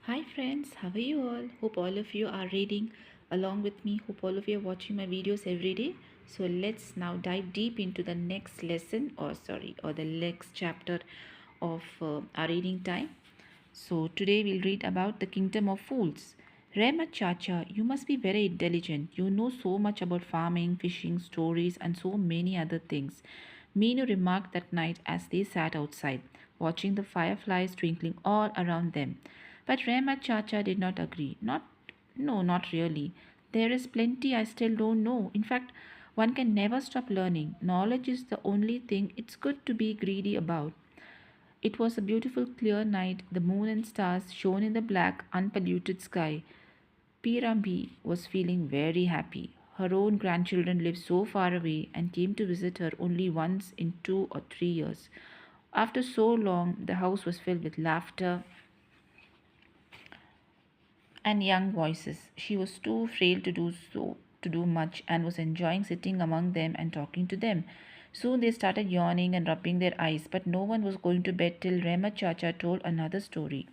Hi friends, how are you all? Hope all of you are reading along with me. Hope all of you are watching my videos every day. So let's now dive deep into the next lesson or the next chapter of our reading time. So today we'll read about the kingdom of fools. Rema Chacha, you must be very intelligent. You know so much about farming, fishing, stories, and so many other things. Meenu remarked that night as they sat outside, watching the fireflies twinkling all around them. But Rema Chacha did not agree. No, not really. There is plenty I still don't know. In fact, one can never stop learning. Knowledge is the only thing it's good to be greedy about. It was a beautiful clear night. The moon and stars shone in the black, unpolluted sky. Pirambi was feeling very happy. Her own grandchildren lived so far away and came to visit her only once in 2 or 3 years. After so long, the house was filled with laughter and young voices. She was too frail to do much and was enjoying sitting among them and talking to them. Soon they started yawning and rubbing their eyes, but no one was going to bed till Rema Chacha told another story.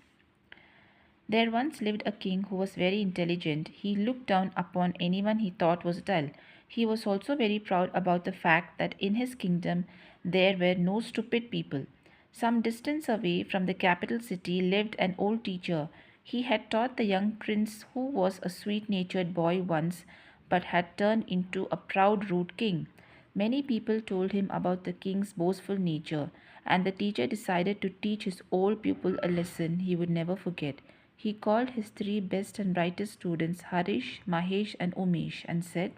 There once lived a king who was very intelligent. He looked down upon anyone he thought was dull. He was also very proud about the fact that in his kingdom there were no stupid people. Some distance away from the capital city lived an old teacher. He had taught the young prince, who was a sweet natured boy once, but had turned into a proud, rude king. Many people told him about the king's boastful nature, and the teacher decided to teach his old pupil a lesson he would never forget. He called his three best and brightest students, Harish, Mahesh, and Umesh, and said,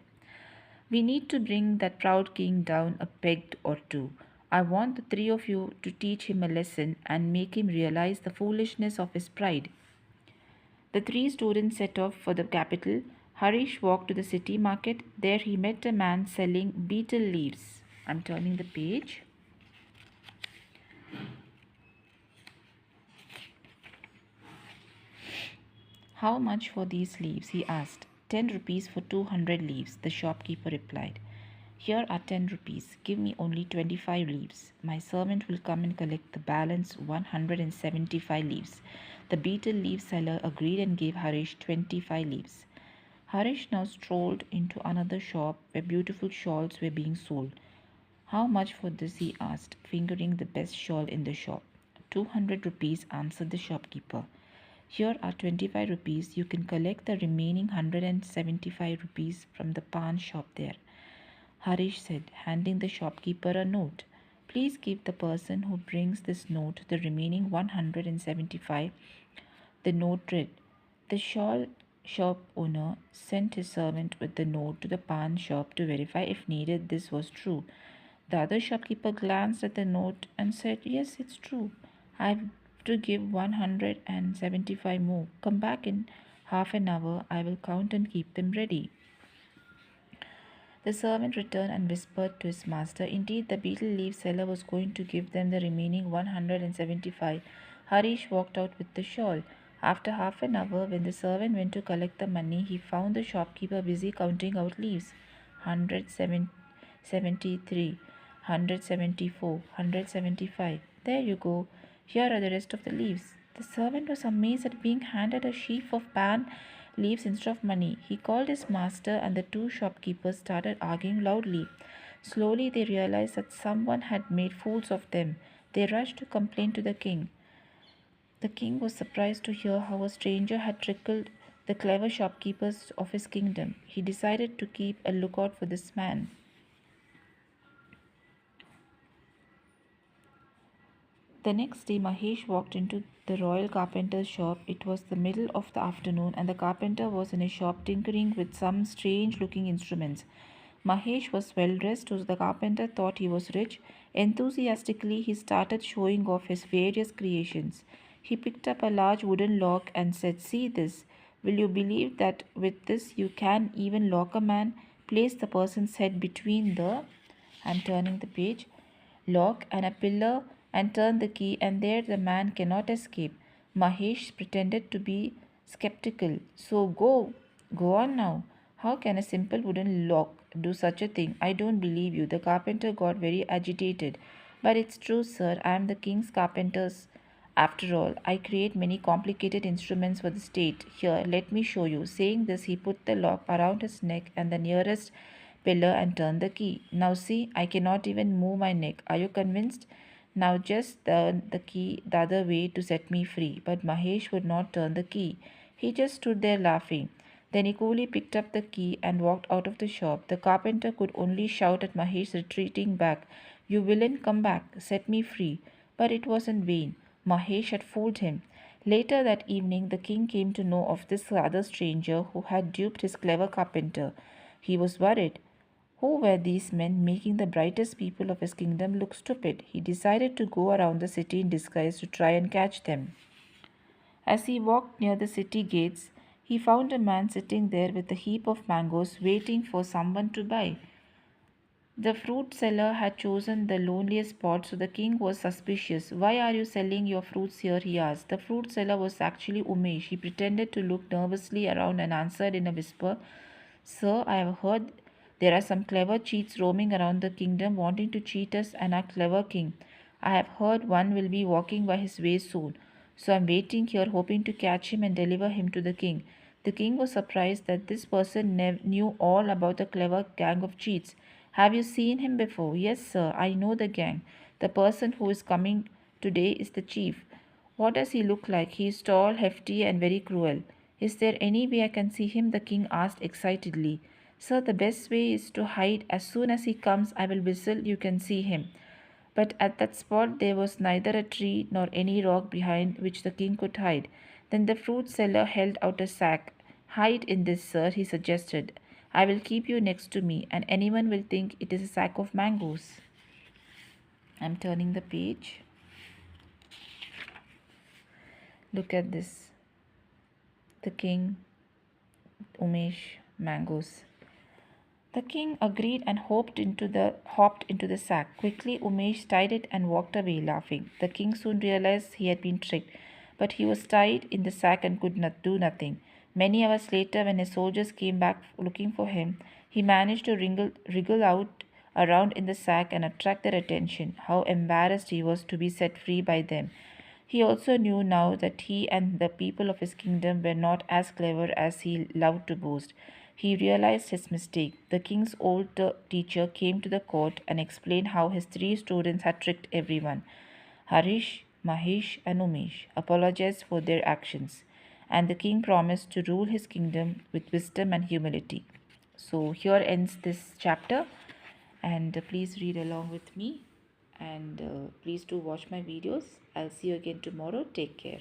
"We need to bring that proud king down a peg or two. I want the three of you to teach him a lesson and make him realize the foolishness of his pride." The three students set off for the capital. Harish walked to the city market. There he met a man selling betel leaves. I'm turning the page. "How much for these leaves?" he asked. "10 rupees for 200 leaves," the shopkeeper replied. "Here are 10 rupees. Give me only 25 leaves. My servant will come and collect the balance 175 leaves." The betel leaf seller agreed and gave Harish 25 leaves. Harish now strolled into another shop where beautiful shawls were being sold. "How much for this?" he asked, fingering the best shawl in the shop. 200 rupees, answered the shopkeeper. "Here are 25 rupees. You can collect the remaining 175 rupees from the pawn shop there," Harish said, handing the shopkeeper a note. "Please give the person who brings this note the remaining 175." The note read. The shawl shop owner sent his servant with the note to the pawn shop to verify if needed this was true. The other shopkeeper glanced at the note and said, "Yes, it's true. I have to give 175 more. Come back in half an hour. I will count and keep them ready." The servant returned and whispered to his master. Indeed, the betel leaf seller was going to give them the remaining 175. Harish walked out with the shawl. After half an hour, when the servant went to collect the money, he found the shopkeeper busy counting out leaves. 173, 174, 175. "There you go. Here are the rest of the leaves." The servant was amazed at being handed a sheaf of pan leaves instead of money. He called his master, and the two shopkeepers started arguing loudly. Slowly, they realized that someone had made fools of them. They rushed to complain to the king. The king was surprised to hear how a stranger had trickled the clever shopkeepers of his kingdom. He decided to keep a lookout for this man. The next day, Mahesh walked into the royal carpenter's shop. It was the middle of the afternoon, and the carpenter was in his shop tinkering with some strange looking instruments. Mahesh was well dressed, so the carpenter thought he was rich. Enthusiastically, he started showing off his various creations. He picked up a large wooden lock and said, "See this. Will you believe that with this you can even lock a man? Place the person's head between the," I'm turning the page, "lock and a pillar, and turn the key, and there the man cannot escape." Mahesh pretended to be skeptical. "So go on now. How can a simple wooden lock do such a thing? I don't believe you." The carpenter got very agitated. "But it's true, sir. I am the king's carpenter's. After all, I create many complicated instruments for the state. Here, let me show you. Saying this, he put the lock around his neck and the nearest pillar and turned the key. Now see, I cannot even move my neck. Are you convinced? Now just turn the key the other way to set me free. But Mahesh would not turn the key. He just stood there laughing. Then he coolly picked up the key and walked out of the shop. The carpenter could only shout at Mahesh, retreating back, "You villain, come back, set me free." But it was in vain. Mahesh had fooled him. Later that evening, the king came to know of this other stranger who had duped his clever carpenter. He was worried. Who were these men making the brightest people of his kingdom look stupid? He decided to go around the city in disguise to try and catch them. As he walked near the city gates, he found a man sitting there with a heap of mangoes waiting for someone to buy. The fruit seller had chosen the loneliest spot, so the king was suspicious. "Why are you selling your fruits here?" he asked. The fruit seller was actually Umesh. He pretended to look nervously around and answered in a whisper, "Sir, I have heard there are some clever cheats roaming around the kingdom wanting to cheat us and our clever king. I have heard one will be walking by his way soon. So I am waiting here hoping to catch him and deliver him to the king." The king was surprised that this person knew all about the clever gang of cheats. "Have you seen him before?" "Yes, sir, I know the gang. The person who is coming today is the chief." "What does he look like?" "He is tall, hefty, and very cruel." "Is there any way I can see him?" the king asked excitedly. "Sir, the best way is to hide. As soon as he comes, I will whistle. You can see him." But at that spot there was neither a tree nor any rock behind which the king could hide. Then the fruit seller held out a sack. "Hide in this, sir," he suggested. "I will keep you next to me, and anyone will think it is a sack of mangoes." I'm turning the page. Look at this. The king, Umesh, mangoes. The king agreed and hopped into the sack. Quickly Umesh tied it and walked away laughing. The king soon realized he had been tricked, but he was tied in the sack and could not do nothing. Many hours later, when his soldiers came back looking for him, he managed to wriggle out around in the sack and attract their attention. How embarrassed he was to be set free by them. He also knew now that he and the people of his kingdom were not as clever as he loved to boast. He realized his mistake. The king's old teacher came to the court and explained how his three students had tricked everyone. Harish, Mahesh, and Umesh apologized for their actions, and the king promised to rule his kingdom with wisdom and humility. So, here ends this chapter, and please read along with me, and please do watch my videos. I'll see you again tomorrow. Take care.